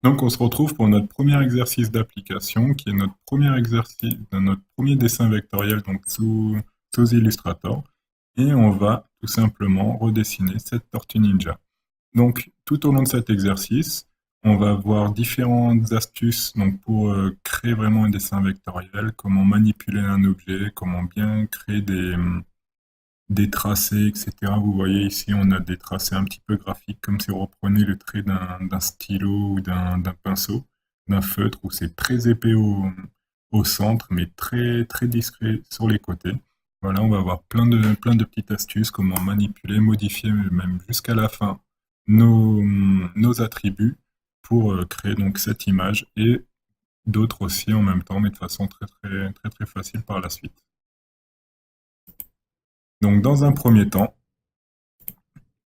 Donc on se retrouve pour notre premier exercice d'application, qui est notre premier exercice, notre premier dessin vectoriel donc sous Illustrator. Et on va tout simplement redessiner cette tortue ninja. Donc tout au long de cet exercice, on va voir différentes astuces donc, pour créer vraiment un dessin vectoriel, comment manipuler un objet, comment bien créer des tracés, etc. Vous voyez ici, on a des tracés un petit peu graphiques, comme si on reprenait le trait d'un stylo ou d'un pinceau, d'un feutre, où c'est très épais au centre, mais très, très discret sur les côtés. Voilà, on va avoir plein de petites astuces, comment manipuler, modifier, même jusqu'à la fin, nos attributs pour créer donc cette image et d'autres aussi en même temps, mais de façon très facile par la suite. Donc, dans un premier temps,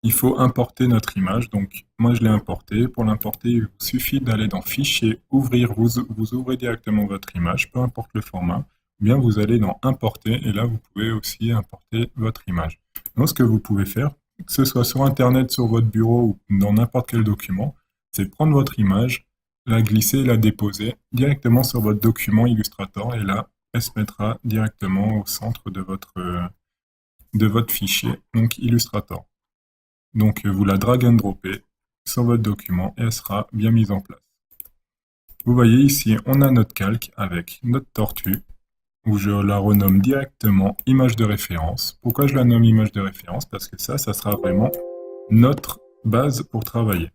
il faut importer notre image. Donc, moi, je l'ai importée. Pour l'importer, il vous suffit d'aller dans Fichier, Ouvrir. Vous ouvrez directement votre image, peu importe le format. Ou bien, vous allez dans Importer et là, vous pouvez aussi importer votre image. Donc, ce que vous pouvez faire, que ce soit sur Internet, sur votre bureau ou dans n'importe quel document, c'est prendre votre image, la glisser et la déposer directement sur votre document Illustrator. Et là, elle se mettra directement au centre de votre fichier, donc Illustrator. Donc vous la drag and droppez sur votre document et elle sera bien mise en place. Vous voyez ici, on a notre calque avec notre tortue, où je la renomme directement image de référence. Pourquoi je la nomme image de référence? Parce que ça sera vraiment notre base pour travailler.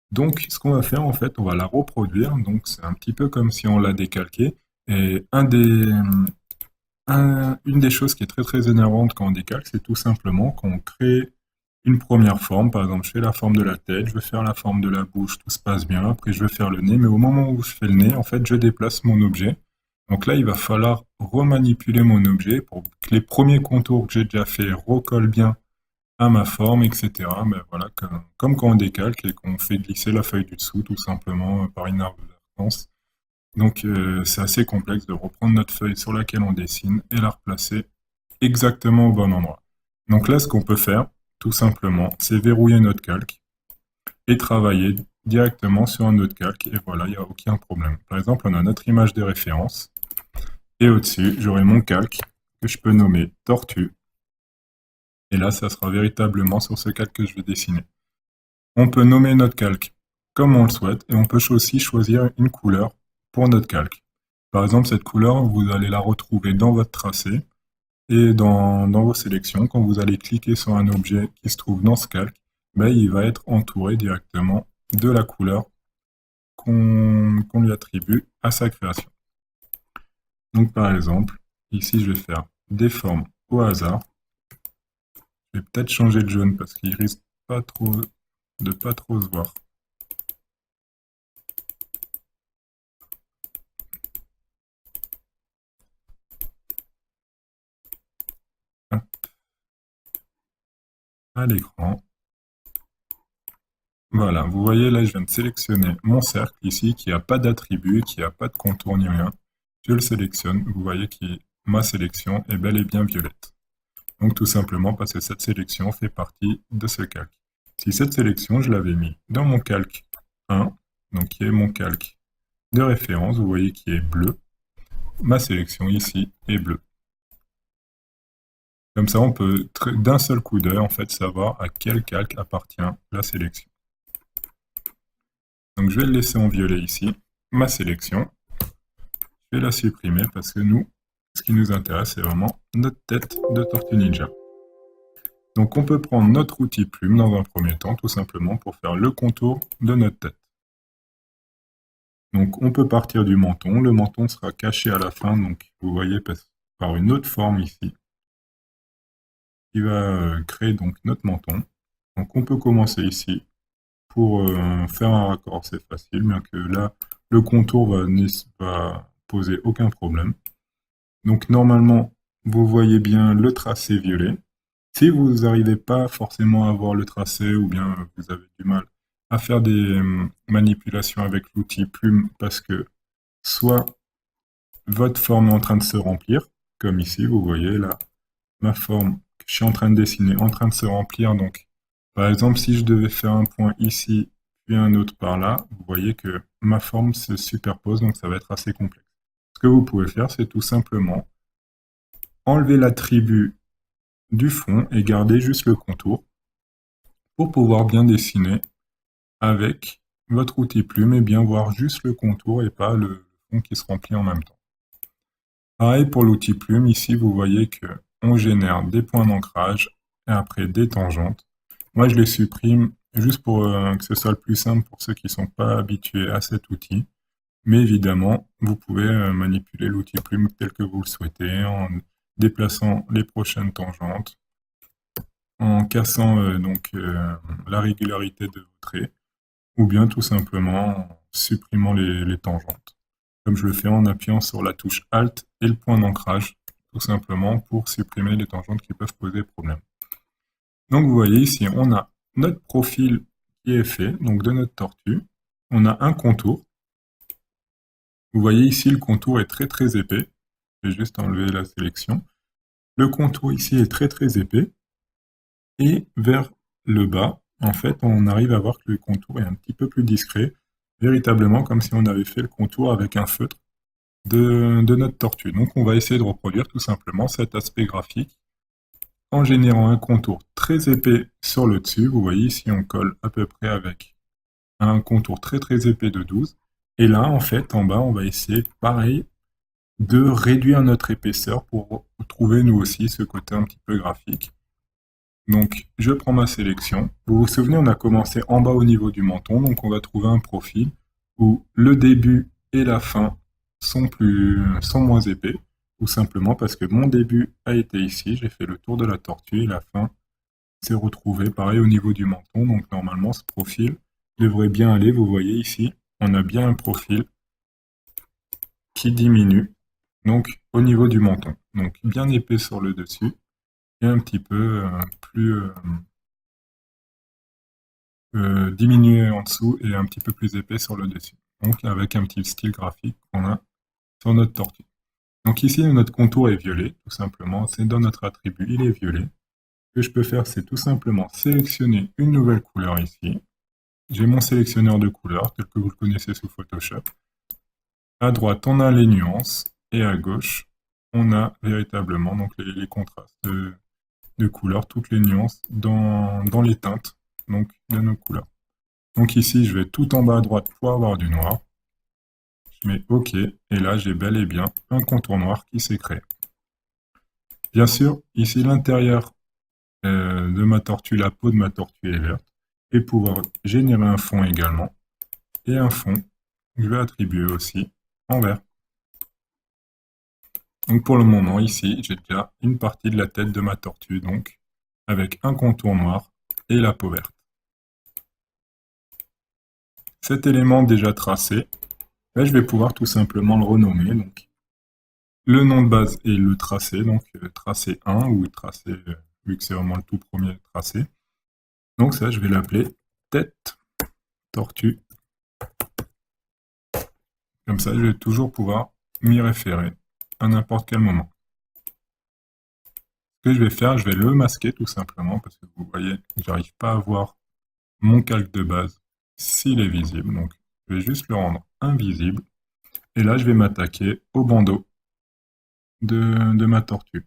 Donc ce qu'on va faire en fait, on va la reproduire, donc c'est un petit peu comme si on l'a décalqué. Et une des choses qui est très énervante quand on décalque, c'est tout simplement qu'on crée une première forme. Par exemple, je fais la forme de la tête, je veux faire la forme de la bouche, tout se passe bien. Après, je veux faire le nez, mais au moment où je fais le nez, en fait, je déplace mon objet. Donc là, il va falloir remanipuler mon objet pour que les premiers contours que j'ai déjà fait recollent bien à ma forme, etc. Mais voilà, comme quand on décalque et qu'on fait glisser la feuille du dessous, tout simplement, par inadvertance. Donc, c'est assez complexe de reprendre notre feuille sur laquelle on dessine et la replacer exactement au bon endroit. Donc là, ce qu'on peut faire, tout simplement, c'est verrouiller notre calque et travailler directement sur un autre calque. Et voilà, il n'y a aucun problème. Par exemple, on a notre image de référence. Et au-dessus, j'aurai mon calque que je peux nommer tortue. Et là, ça sera véritablement sur ce calque que je vais dessiner. On peut nommer notre calque comme on le souhaite. Et on peut aussi choisir une couleur pour notre calque. Par exemple, cette couleur, vous allez la retrouver dans votre tracé. Et dans vos sélections, quand vous allez cliquer sur un objet qui se trouve dans ce calque, ben, il va être entouré directement de la couleur qu'on lui attribue à sa création. Donc par exemple, ici je vais faire des formes au hasard. Je vais peut-être changer de jaune parce qu'il risque de pas trop se voir. Hop. À l'écran. Voilà, vous voyez là, je viens de sélectionner mon cercle ici qui n'a pas d'attribut, qui n'a pas de contour ni rien. Je le sélectionne, vous voyez que ma sélection est bel et bien violette. Donc tout simplement parce que cette sélection fait partie de ce calque. Si cette sélection, je l'avais mis dans mon calque 1, donc qui est mon calque de référence, vous voyez qui est bleu, ma sélection ici est bleue. Comme ça, on peut d'un seul coup d'œil en fait savoir à quel calque appartient la sélection. Donc je vais le laisser en violet ici, ma sélection. Je vais la supprimer parce que nous, ce qui nous intéresse, c'est vraiment notre tête de Tortue Ninja. Donc on peut prendre notre outil plume dans un premier temps, tout simplement pour faire le contour de notre tête. Donc on peut partir du menton, le menton sera caché à la fin, donc vous voyez par une autre forme ici, qui va créer donc notre menton. Donc on peut commencer ici pour faire un raccord, c'est facile, bien que là, le contour va poser aucun problème. Donc normalement, vous voyez bien le tracé violet. Si vous n'arrivez pas forcément à voir le tracé ou bien vous avez du mal à faire des manipulations avec l'outil plume parce que soit votre forme est en train de se remplir, comme ici, vous voyez là, ma forme que je suis en train de dessiner en train de se remplir. Donc, par exemple, si je devais faire un point ici, puis un autre par là, vous voyez que ma forme se superpose, donc ça va être assez complexe. Ce que vous pouvez faire, c'est tout simplement enlever l'attribut du fond et garder juste le contour pour pouvoir bien dessiner avec votre outil plume et bien voir juste le contour et pas le fond qui se remplit en même temps. Pareil pour l'outil plume, ici vous voyez que on génère des points d'ancrage et après des tangentes. Moi je les supprime juste pour que ce soit le plus simple pour ceux qui ne sont pas habitués à cet outil. Mais évidemment, vous pouvez manipuler l'outil plume tel que vous le souhaitez en déplaçant les prochaines tangentes, en cassant la régularité de vos traits, ou bien tout simplement en supprimant les tangentes. Comme je le fais en appuyant sur la touche Alt et le point d'ancrage, tout simplement pour supprimer les tangentes qui peuvent poser problème. Donc vous voyez ici, on a notre profil qui est fait, donc de notre tortue. On a un contour. Vous voyez ici, le contour est très très épais. Je vais juste enlever la sélection. Le contour ici est très très épais. Et vers le bas, en fait, on arrive à voir que le contour est un petit peu plus discret, véritablement comme si on avait fait le contour avec un feutre de notre tortue. Donc on va essayer de reproduire tout simplement cet aspect graphique en générant un contour très épais sur le dessus. Vous voyez ici, on colle à peu près avec un contour très très épais de 12. Et là, en fait, en bas, on va essayer, pareil, de réduire notre épaisseur pour trouver nous aussi ce côté un petit peu graphique. Donc, je prends ma sélection. Vous vous souvenez, on a commencé en bas au niveau du menton, donc on va trouver un profil où le début et la fin sont moins épais, tout simplement parce que mon début a été ici, j'ai fait le tour de la tortue et la fin s'est retrouvée pareil au niveau du menton. Donc normalement, ce profil devrait bien aller. Vous voyez ici, on a bien un profil qui diminue, donc au niveau du menton. Donc bien épais sur le dessus et un petit peu plus diminué en dessous et un petit peu plus épais sur le dessus. Donc avec un petit style graphique qu'on a sur notre tortue. Donc ici, notre contour est violet, tout simplement. C'est dans notre attribut, il est violet. Ce que je peux faire, c'est tout simplement sélectionner une nouvelle couleur ici. J'ai mon sélectionneur de couleurs, tel que vous le connaissez sous Photoshop. À droite, on a les nuances, et à gauche, on a véritablement donc les contrastes de couleurs, toutes les nuances dans les teintes donc, de nos couleurs. Donc ici, je vais tout en bas à droite pour avoir du noir. Je mets OK, et là, j'ai bel et bien un contour noir qui s'est créé. Bien sûr, ici, l'intérieur de ma tortue, la peau de ma tortue est verte, et pouvoir générer un fond également, et un fond que je vais attribuer aussi en vert. Donc pour le moment, ici, j'ai déjà une partie de la tête de ma tortue, donc avec un contour noir et la peau verte. Cet élément déjà tracé, là, je vais pouvoir tout simplement le renommer. Donc, le nom de base est le tracé, donc tracé 1 ou tracé, vu que c'est vraiment le tout premier tracé. Donc ça, je vais l'appeler tête tortue. Comme ça, je vais toujours pouvoir m'y référer à n'importe quel moment. Ce que je vais faire, je vais le masquer tout simplement parce que vous voyez, j'arrive pas à voir mon calque de base s'il est visible. Donc, je vais juste le rendre invisible. Et là, je vais m'attaquer au bandeau de ma tortue.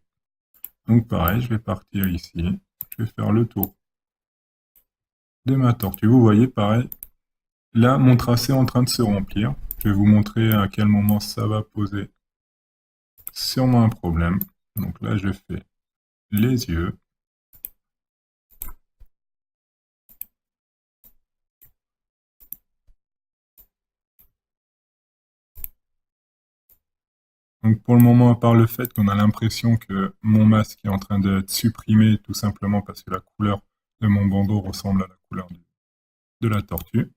Donc pareil, je vais partir ici. Je vais faire le tour de ma tortue. Vous voyez, pareil, là, mon tracé est en train de se remplir. Je vais vous montrer à quel moment ça va poser sûrement un problème. Donc là, je fais les yeux. Donc pour le moment, à part le fait qu'on a l'impression que mon masque est en train d'être supprimé tout simplement parce que la couleur de mon bandeau ressemble à la couleur de la tortue,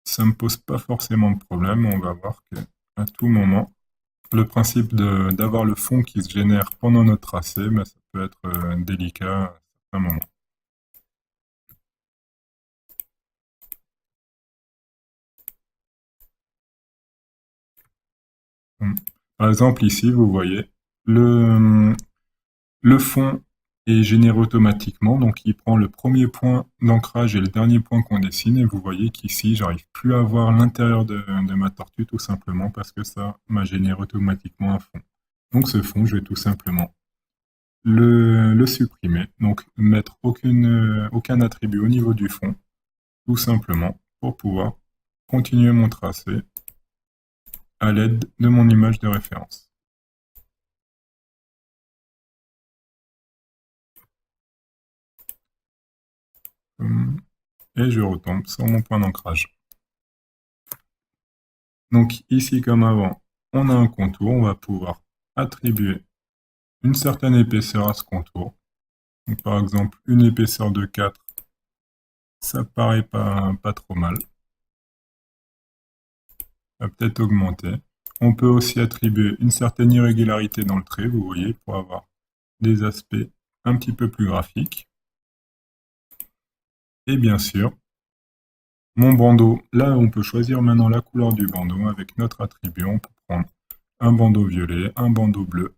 ça ne me pose pas forcément de problème. On va voir qu'à tout moment, le principe d'avoir le fond qui se génère pendant notre tracé, ben, ça peut être délicat à certains moments. Par exemple, ici, vous voyez, le fond est généré automatiquement. Donc il prend le premier point d'ancrage et le dernier point qu'on dessine. Et vous voyez qu'ici, j'arrive plus à voir l'intérieur de ma tortue tout simplement parce que ça m'a généré automatiquement un fond. Donc ce fond, je vais tout simplement le supprimer. Donc mettre aucun attribut au niveau du fond, tout simplement pour pouvoir continuer mon tracé à l'aide de mon image de référence. Et je retombe sur mon point d'ancrage. Donc ici, comme avant, on a un contour, on va pouvoir attribuer une certaine épaisseur à ce contour. Donc, par exemple, une épaisseur de 4, ça paraît pas trop mal. Ça va peut-être augmenter. On peut aussi attribuer une certaine irrégularité dans le trait, vous voyez, pour avoir des aspects un petit peu plus graphiques. Et bien sûr, mon bandeau, là on peut choisir maintenant la couleur du bandeau avec notre attribut. On peut prendre un bandeau violet, un bandeau bleu,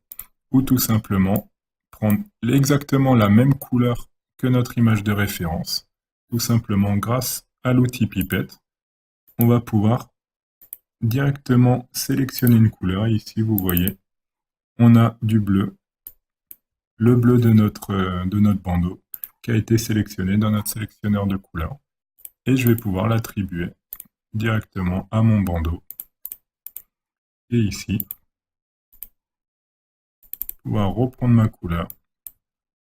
ou tout simplement prendre exactement la même couleur que notre image de référence. Tout simplement grâce à l'outil pipette, on va pouvoir directement sélectionner une couleur. Et ici, vous voyez, on a du bleu, le bleu de notre bandeau qui a été sélectionné dans notre sélectionneur de couleurs. Et je vais pouvoir l'attribuer directement à mon bandeau. Et ici, pouvoir reprendre ma couleur,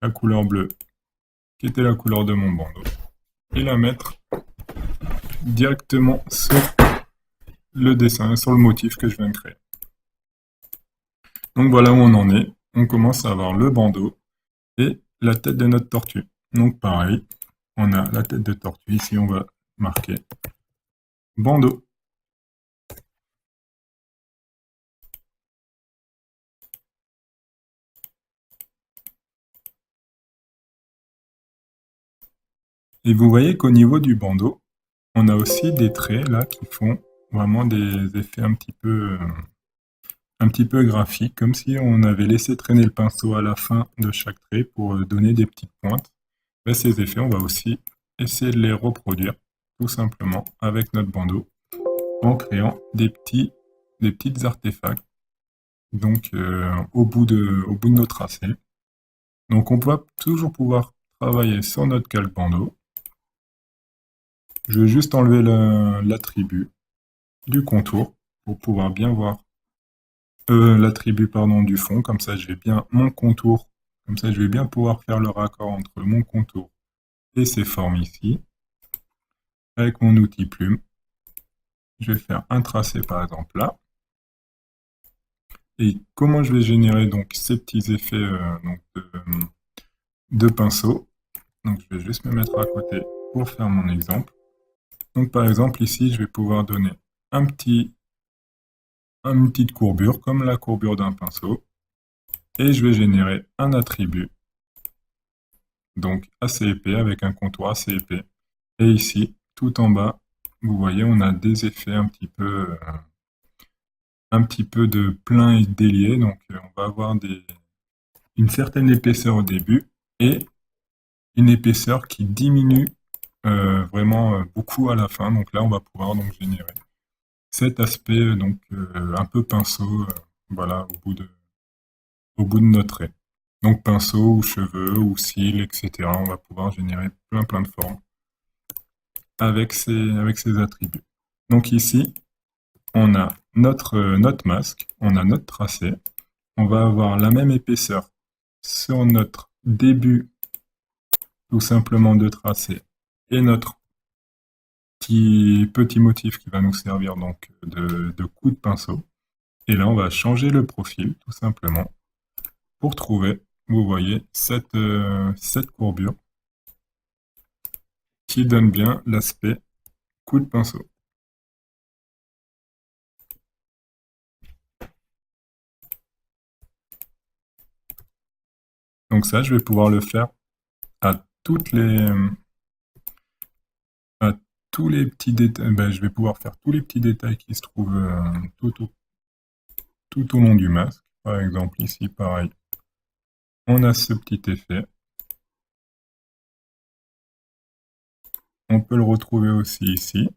la couleur bleue qui était la couleur de mon bandeau, et la mettre directement sur le dessin, sur le motif que je viens de créer. Donc voilà où on en est. On commence à avoir le bandeau et la tête de notre tortue. Donc pareil, on a la tête de tortue. Ici, on va marquer bandeau. Et vous voyez qu'au niveau du bandeau, on a aussi des traits là qui font vraiment des effets un petit peu graphiques, comme si on avait laissé traîner le pinceau à la fin de chaque trait pour donner des petites pointes. Et ces effets, on va aussi essayer de les reproduire tout simplement avec notre bandeau en créant des petites artefacts donc au bout de nos tracés. Donc on va toujours pouvoir travailler sur notre calque bandeau. Je vais juste enlever l'attribut du contour pour pouvoir bien voir l'attribut du fond, comme ça j'ai bien mon contour, comme ça je vais bien pouvoir faire le raccord entre mon contour et ces formes ici. Avec mon outil plume, je vais faire un tracé par exemple là. Et comment je vais générer donc ces petits effets de pinceau. Donc je vais juste me mettre à côté pour faire mon exemple. Donc par exemple ici je vais pouvoir donner une petite courbure comme la courbure d'un pinceau. Et je vais générer un attribut, donc assez épais, avec un contour assez épais. Et ici, tout en bas, vous voyez, on a des effets un petit peu de plein et délié. Donc on va avoir une certaine épaisseur au début et une épaisseur qui diminue vraiment beaucoup à la fin. Donc là, on va pouvoir donc générer cet aspect un peu pinceau, voilà, au bout de notre trait. Donc pinceau ou cheveux ou cils, etc. On va pouvoir générer plein de formes avec ces attributs. Donc ici, on a notre masque, on a notre tracé. On va avoir la même épaisseur sur notre début tout simplement de tracé et notre petit motif qui va nous servir donc de coup de pinceau. Et là, on va changer le profil tout simplement pour trouver, vous voyez, cette courbure qui donne bien l'aspect coup de pinceau. Donc ça, je vais pouvoir le faire à tous les petits détails. Ben, je vais pouvoir faire tous les petits détails qui se trouvent tout au long du masque. Par exemple, ici, pareil, on a ce petit effet. On peut le retrouver aussi ici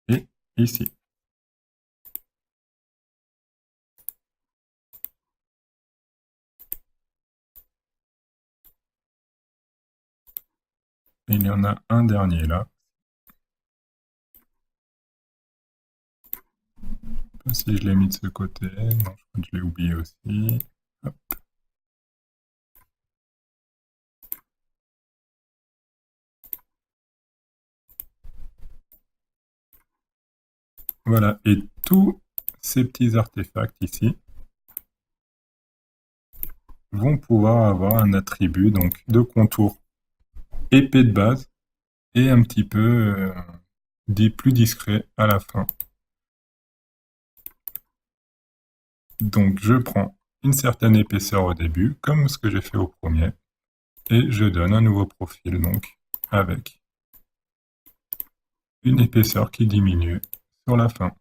et ici. Et il y en a un dernier là. Si je l'ai mis de ce côté, non, je crois que je l'ai oublié aussi. Hop. Voilà, et tous ces petits artefacts ici vont pouvoir avoir un attribut donc de contour épais de base et un petit peu plus discret à la fin. Donc je prends une certaine épaisseur au début, comme ce que j'ai fait au premier, et je donne un nouveau profil donc avec une épaisseur qui diminue sur la fin.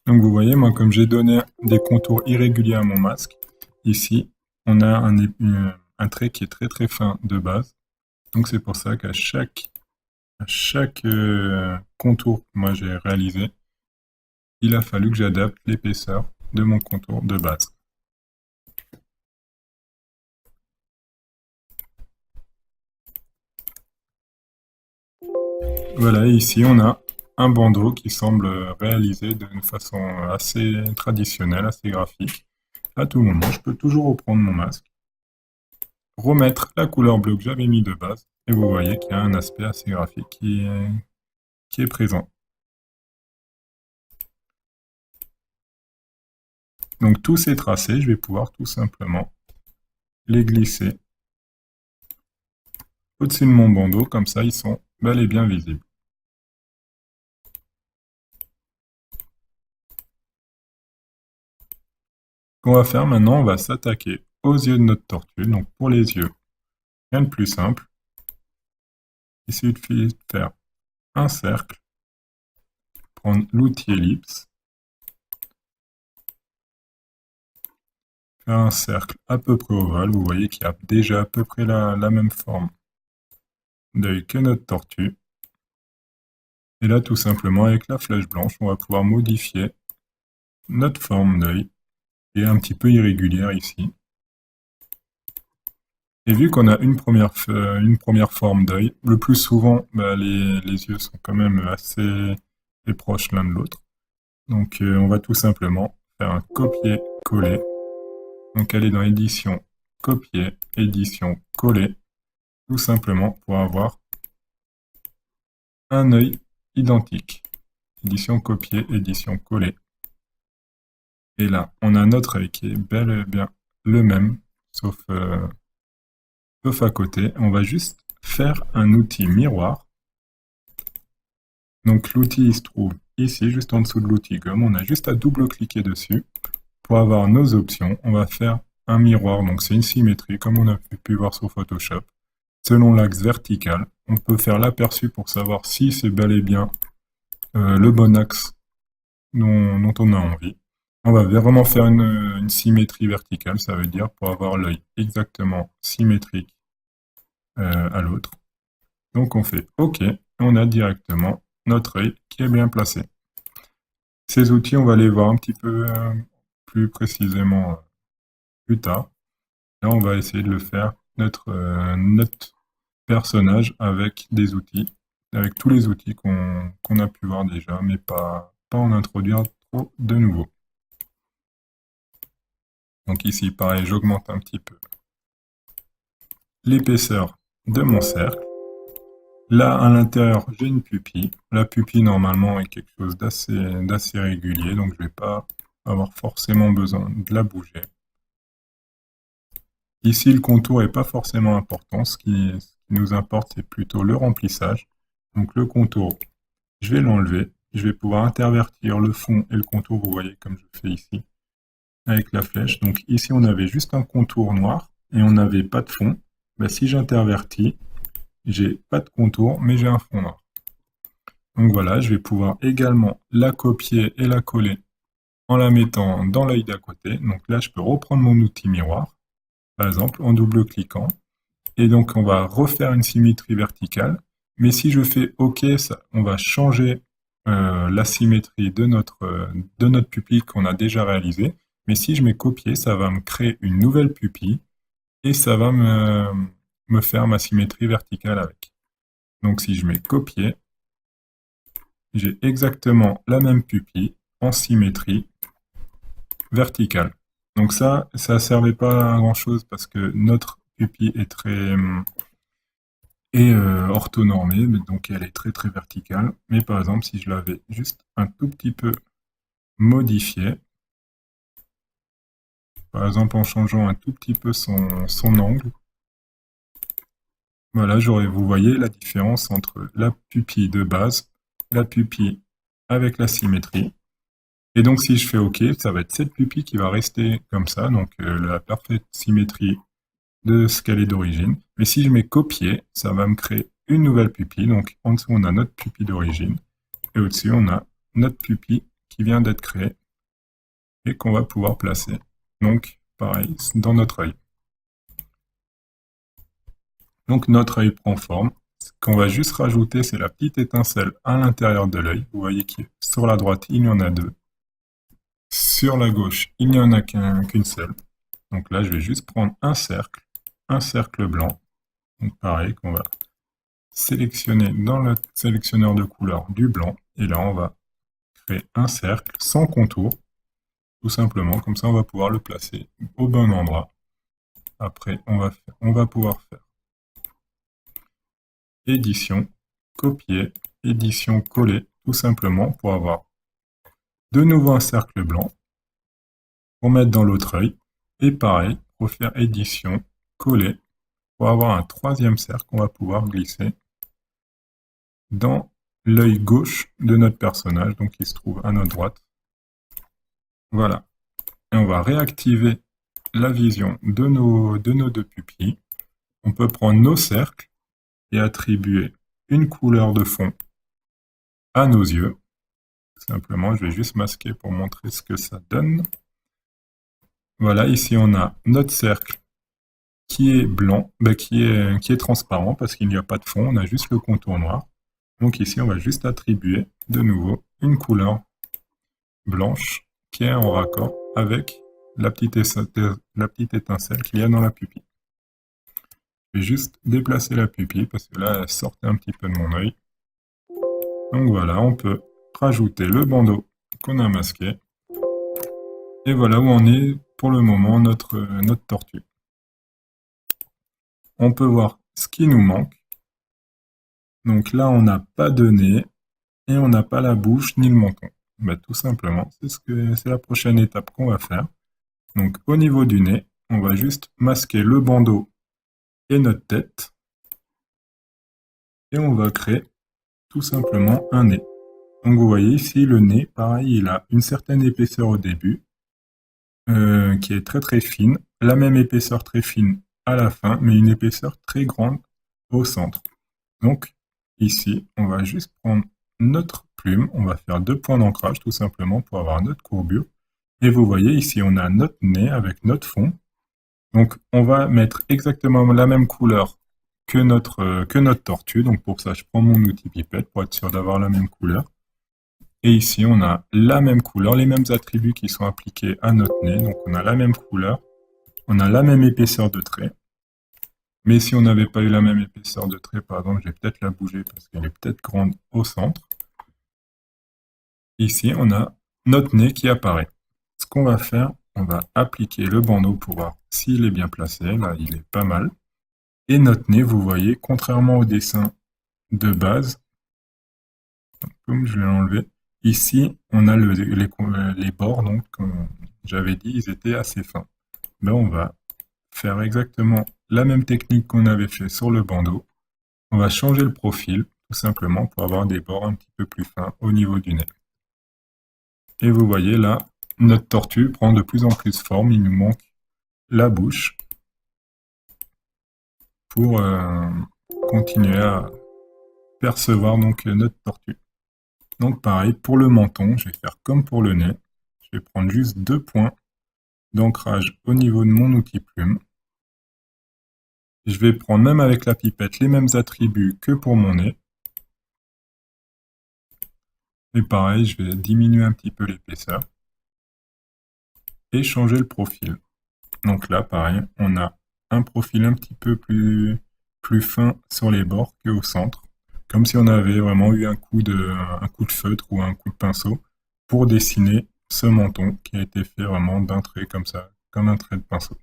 Donc vous voyez, moi comme j'ai donné des contours irréguliers à mon masque, ici on a un trait qui est très très fin de base. Donc c'est pour ça qu'à chaque contour que moi j'ai réalisé, il a fallu que j'adapte l'épaisseur de mon contour de base. Voilà, et ici on a un bandeau qui semble réalisé d'une façon assez traditionnelle, assez graphique. À tout moment, je peux toujours reprendre mon masque, remettre la couleur bleue que j'avais mis de base, et vous voyez qu'il y a un aspect assez graphique qui est présent. Donc tous ces tracés, je vais pouvoir tout simplement les glisser au-dessus de mon bandeau, comme ça ils sont bel et bien visibles. Ce qu'on va faire maintenant, on va s'attaquer aux yeux de notre tortue. Donc pour les yeux, rien de plus simple. Il suffit de faire un cercle, prendre l'outil ellipse, faire un cercle à peu près ovale. Vous voyez qu'il y a déjà à peu près la même forme d'œil que notre tortue. Et là, tout simplement, avec la flèche blanche, on va pouvoir modifier notre forme d'œil, qui est un petit peu irrégulière ici. Et vu qu'on a une première forme d'œil, le plus souvent, les yeux sont quand même assez proches l'un de l'autre. Donc on va tout simplement faire un copier-coller. Donc aller dans édition, copier, édition, coller, tout simplement pour avoir un œil identique. Édition, copier, édition, coller. Et là, on a notre œil qui est bel et bien le même, sauf à côté. On va juste faire un outil miroir. Donc l'outil se trouve ici, juste en dessous de l'outil gomme. On a juste à double-cliquer dessus. Pour avoir nos options, on va faire un miroir. Donc c'est une symétrie, comme on a pu voir sur Photoshop. Selon l'axe vertical, on peut faire l'aperçu pour savoir si c'est bel et bien le bon axe dont on a envie. On va vraiment faire une symétrie verticale, ça veut dire pour avoir l'œil exactement symétrique à l'autre. Donc on fait OK, et on a directement notre œil qui est bien placé. Ces outils, on va les voir un petit peu plus précisément plus tard. Là, on va essayer de le faire notre personnage avec des outils, avec tous les outils qu'on a pu voir déjà, mais pas en introduire trop de nouveaux. Donc ici, pareil, j'augmente un petit peu l'épaisseur de mon cercle. Là, à l'intérieur, j'ai une pupille. La pupille, normalement, est quelque chose d'assez régulier, donc je ne vais pas avoir forcément besoin de la bouger. Ici, le contour n'est pas forcément important. Ce qui nous importe, c'est plutôt le remplissage. Donc le contour, je vais l'enlever. Je vais pouvoir intervertir le fond et le contour, vous voyez, comme je fais ici, avec la flèche. Donc ici, on avait juste un contour noir et on n'avait pas de fond. Ben, si j'intervertis, j'ai pas de contour, mais j'ai un fond noir. Donc voilà, je vais pouvoir également la copier et la coller en la mettant dans l'œil d'à côté. Donc là, je peux reprendre mon outil miroir, par exemple, en double-cliquant. Et donc, on va refaire une symétrie verticale. Mais si je fais OK, on va changer la symétrie de notre pupille qu'on a déjà réalisée. Mais si je mets copier, ça va me créer une nouvelle pupille et ça va me faire ma symétrie verticale avec. Donc si je mets copier, j'ai exactement la même pupille en symétrie verticale. Donc ça ne servait pas à grand chose parce que notre pupille est orthonormée, donc elle est très très verticale. Mais par exemple, si je l'avais juste un tout petit peu modifiée, par exemple en changeant un tout petit peu son angle, voilà, vous voyez la différence entre la pupille de base, la pupille avec la symétrie. Et donc si je fais OK, ça va être cette pupille qui va rester comme ça, donc la parfaite symétrie de ce qu'elle est d'origine. Mais si je mets copier, ça va me créer une nouvelle pupille. Donc en dessous, on a notre pupille d'origine. Et au-dessus, on a notre pupille qui vient d'être créée et qu'on va pouvoir placer. Donc pareil, dans notre œil. Donc notre œil prend forme. Ce qu'on va juste rajouter, c'est la petite étincelle à l'intérieur de l'œil. Vous voyez que sur la droite, il y en a deux. Sur la gauche, il n'y en a qu'une seule. Donc là, je vais juste prendre un cercle blanc. Donc pareil, qu'on va sélectionner dans le sélectionneur de couleurs du blanc. Et là, on va créer un cercle sans contour, tout simplement. Comme ça, on va pouvoir le placer au bon endroit. Après, on va pouvoir faire édition, copier, édition, coller, tout simplement pour avoir de nouveau un cercle blanc pour mettre dans l'autre œil. Et pareil, pour faire édition, coller, pour avoir un troisième cercle qu'on va pouvoir glisser dans l'œil gauche de notre personnage, donc qui se trouve à notre droite. Voilà. Et on va réactiver la vision de nos deux pupilles. On peut prendre nos cercles et attribuer une couleur de fond à nos yeux. Simplement, je vais juste masquer pour montrer ce que ça donne. Voilà, ici on a notre cercle qui est blanc, qui est transparent parce qu'il n'y a pas de fond, on a juste le contour noir. Donc ici, on va juste attribuer de nouveau une couleur blanche qui est en raccord avec la petite étincelle qu'il y a dans la pupille. Je vais juste déplacer la pupille parce que là, elle sortait un petit peu de mon œil. Donc voilà, on peut rajouter le bandeau qu'on a masqué. Et voilà où en est pour le moment notre tortue. On peut voir ce qui nous manque. Donc là, on n'a pas de nez et on n'a pas la bouche ni le menton. Bah, tout simplement, c'est la prochaine étape qu'on va faire. Donc au niveau du nez, on va juste masquer le bandeau et notre tête. Et on va créer tout simplement un nez. Donc vous voyez ici, le nez, pareil, il a une certaine épaisseur au début, qui est très très fine. La même épaisseur très fine à la fin, mais une épaisseur très grande au centre. Donc ici, on va juste prendre notre plume, on va faire 2 points d'ancrage tout simplement pour avoir notre courbure. Et vous voyez ici, on a notre nez avec notre fond. Donc on va mettre exactement la même couleur que notre tortue. Donc pour ça, je prends mon outil pipette pour être sûr d'avoir la même couleur. Et ici, on a la même couleur, les mêmes attributs qui sont appliqués à notre nez. Donc on a la même couleur, on a la même épaisseur de trait. Mais si on n'avait pas eu la même épaisseur de trait, par exemple, je vais peut-être la bouger parce qu'elle est peut-être grande au centre. Ici, on a notre nez qui apparaît. Ce qu'on va faire, on va appliquer le bandeau pour voir s'il est bien placé. Là, il est pas mal. Et notre nez, vous voyez, contrairement au dessin de base, comme je vais l'enlever, ici, on a les bords, donc, comme j'avais dit, ils étaient assez fins. Là, on va faire exactement la même technique qu'on avait fait sur le bandeau. On va changer le profil, tout simplement, pour avoir des bords un petit peu plus fins au niveau du nez. Et vous voyez là, notre tortue prend de plus en plus forme. Il nous manque la bouche pour continuer à percevoir donc notre tortue. Donc pareil, pour le menton, je vais faire comme pour le nez. Je vais prendre juste 2 points d'ancrage au niveau de mon outil plume. Je vais prendre même avec la pipette les mêmes attributs que pour mon nez. Et pareil, je vais diminuer un petit peu l'épaisseur et changer le profil. Donc là, pareil, on a un profil un petit peu plus fin sur les bords qu'au centre, comme si on avait vraiment eu un coup de feutre ou un coup de pinceau pour dessiner ce menton qui a été fait vraiment d'un trait comme ça, comme un trait de pinceau.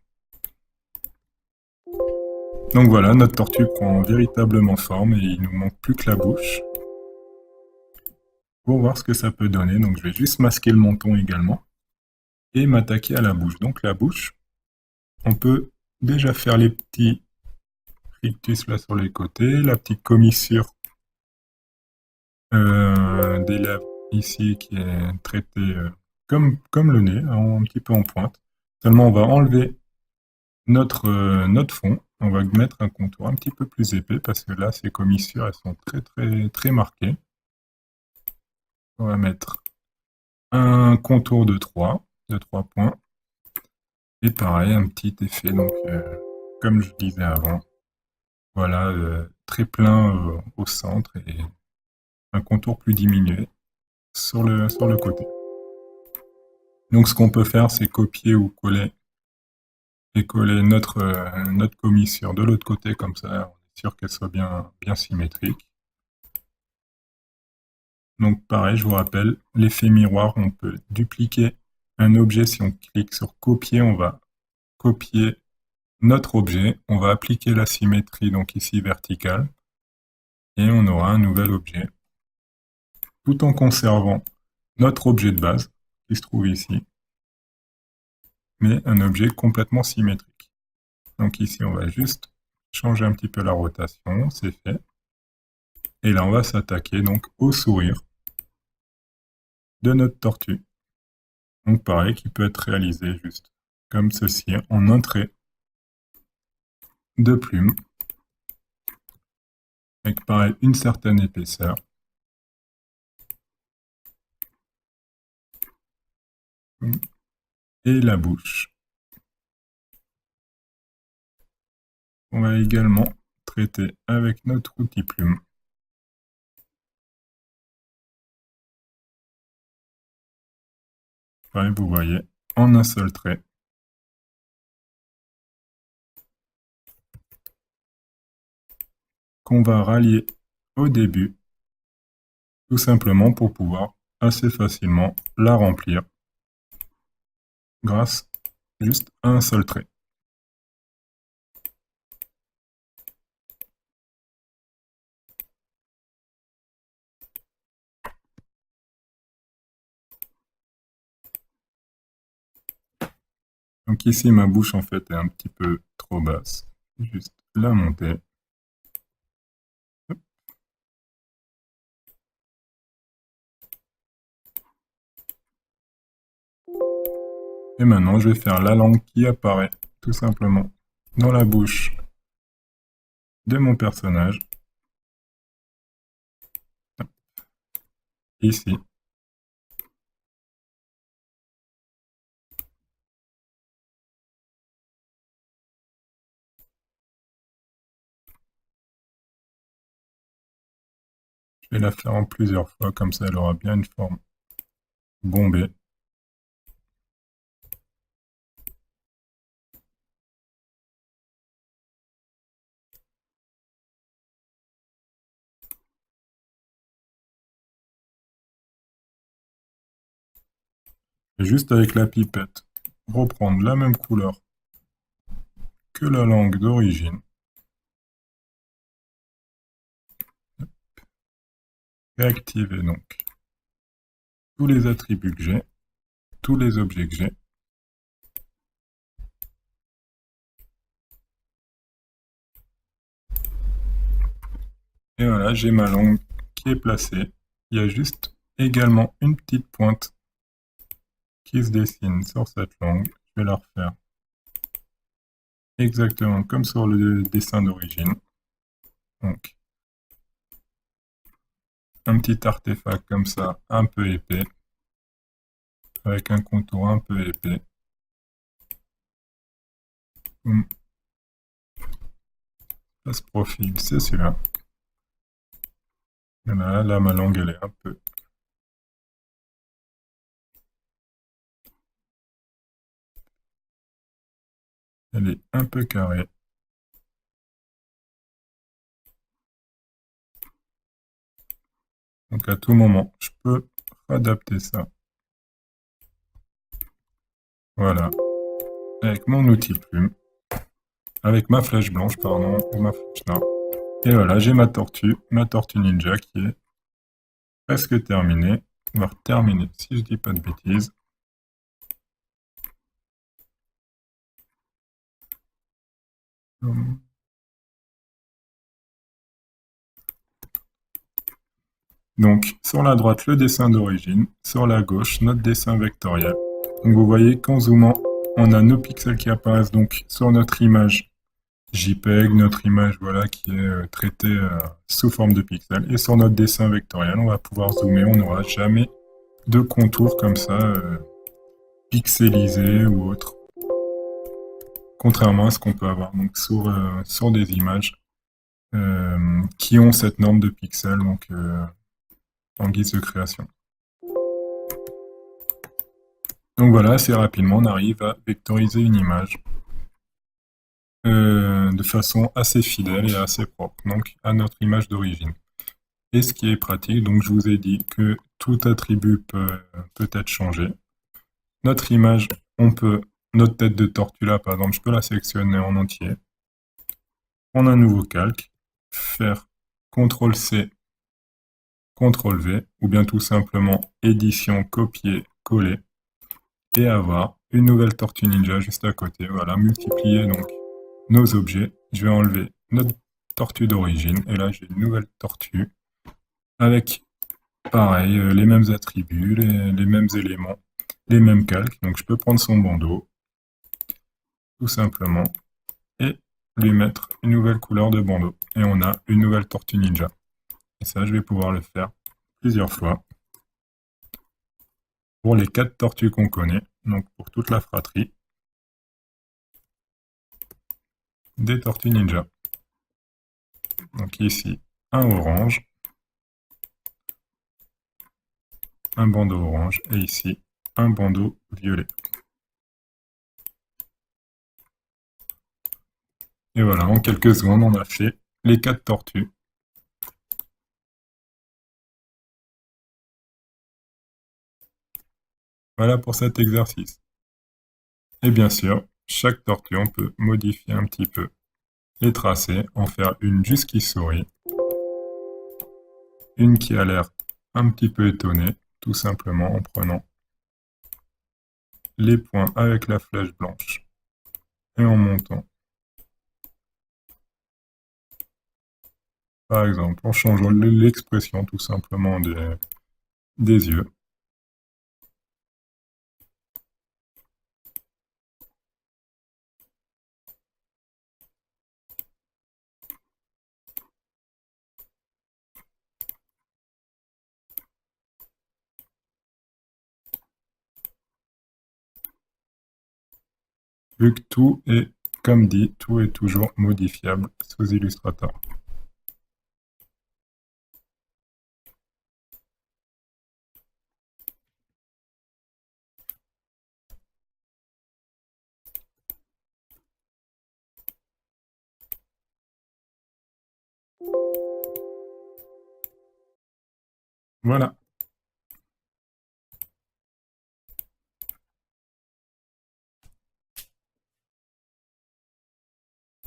Donc voilà, notre tortue prend véritablement forme et il nous manque plus que la bouche pour voir ce que ça peut donner. Donc je vais juste masquer le menton également et m'attaquer à la bouche. Donc la bouche, on peut déjà faire les petits rictus là sur les côtés, la petite commissure des lèvres ici qui est traitée comme le nez, un petit peu en pointe. Seulement on va enlever notre fond, on va mettre un contour un petit peu plus épais parce que là ces commissures elles sont très marquées. On va mettre un contour de 3 points. Et pareil, un petit effet, donc comme je disais avant, voilà, très plein au centre et un contour plus diminué sur le côté. Donc ce qu'on peut faire, c'est copier ou coller et coller notre commissure de l'autre côté, comme ça on est sûr qu'elle soit bien symétrique. Donc pareil, je vous rappelle, l'effet miroir, on peut dupliquer un objet. Si on clique sur copier, on va copier notre objet, on va appliquer la symétrie, donc ici verticale, et on aura un nouvel objet, tout en conservant notre objet de base, qui se trouve ici, mais un objet complètement symétrique. Donc ici, on va juste changer un petit peu la rotation, c'est fait. Et là, on va s'attaquer donc au sourire de notre tortue. Donc pareil, qui peut être réalisé juste comme ceci, en un trait de plume, avec pareil une certaine épaisseur. Et la bouche. On va également traiter avec notre outil plume. Pareil, vous voyez, en un seul trait. Qu'on va rallier au début, tout simplement pour pouvoir assez facilement la remplir grâce juste à un seul trait. Donc ici, ma bouche en fait est un petit peu trop basse. Juste la monter. Et maintenant, je vais faire la langue qui apparaît tout simplement dans la bouche de mon personnage. Ici. Je vais la faire en plusieurs fois, comme ça elle aura bien une forme bombée. Et juste avec la pipette, reprendre la même couleur que la langue d'origine. Réactiver donc tous les attributs que j'ai, tous les objets que j'ai. Et voilà, j'ai ma langue qui est placée. Il y a juste également une petite pointe qui se dessine sur cette langue. Je vais la refaire exactement comme sur le dessin d'origine. Donc, un petit artefact comme ça, un peu épais, avec un contour un peu épais. Ce profil, c'est celui-là. Et là, ma langue, elle est un peu carrée. Donc à tout moment, je peux adapter ça. Voilà, avec mon outil plume, avec ma flèche blanche, pardon, ou ma flèche noire. Et voilà, j'ai ma tortue ninja qui est presque terminée. On va terminer, si je dis pas de bêtises. Donc, sur la droite, le dessin d'origine. Sur la gauche, notre dessin vectoriel. Donc, vous voyez qu'en zoomant, on a nos pixels qui apparaissent donc sur notre image JPEG, notre image voilà, qui est traitée sous forme de pixels. Et sur notre dessin vectoriel, on va pouvoir zoomer. On n'aura jamais de contours comme ça, pixelisés ou autres. Contrairement à ce qu'on peut avoir donc, sur des images qui ont cette norme de pixels donc, en guise de création. Donc voilà, assez rapidement, on arrive à vectoriser une image de façon assez fidèle et assez propre, donc à notre image d'origine. Et ce qui est pratique, donc je vous ai dit que tout attribut peut être changé. Notre image, notre tête de tortue là, par exemple, je peux la sélectionner en entier. Prendre un nouveau calque, faire CTRL-C, CTRL-V, ou bien tout simplement édition, copier, coller, et avoir une nouvelle tortue ninja juste à côté. Voilà, multiplier donc nos objets. Je vais enlever notre tortue d'origine, et là j'ai une nouvelle tortue avec pareil, les mêmes attributs, les mêmes éléments, les mêmes calques. Donc je peux prendre son bandeau, tout simplement, et lui mettre une nouvelle couleur de bandeau. Et on a une nouvelle tortue ninja. Et ça, je vais pouvoir le faire plusieurs fois pour les 4 tortues qu'on connaît, donc pour toute la fratrie des tortues ninja. Donc ici, un orange, un bandeau orange, et ici, un bandeau violet. Et voilà, en quelques secondes, on a fait les 4 tortues. Voilà pour cet exercice. Et bien sûr, chaque tortue, on peut modifier un petit peu les tracés, en faire une juste qui sourit, une qui a l'air un petit peu étonnée, tout simplement en prenant les points avec la flèche blanche et en montant. Par exemple, en changeant l'expression tout simplement des yeux. Vu que tout est, comme dit, tout est toujours modifiable sous Illustrator. Voilà.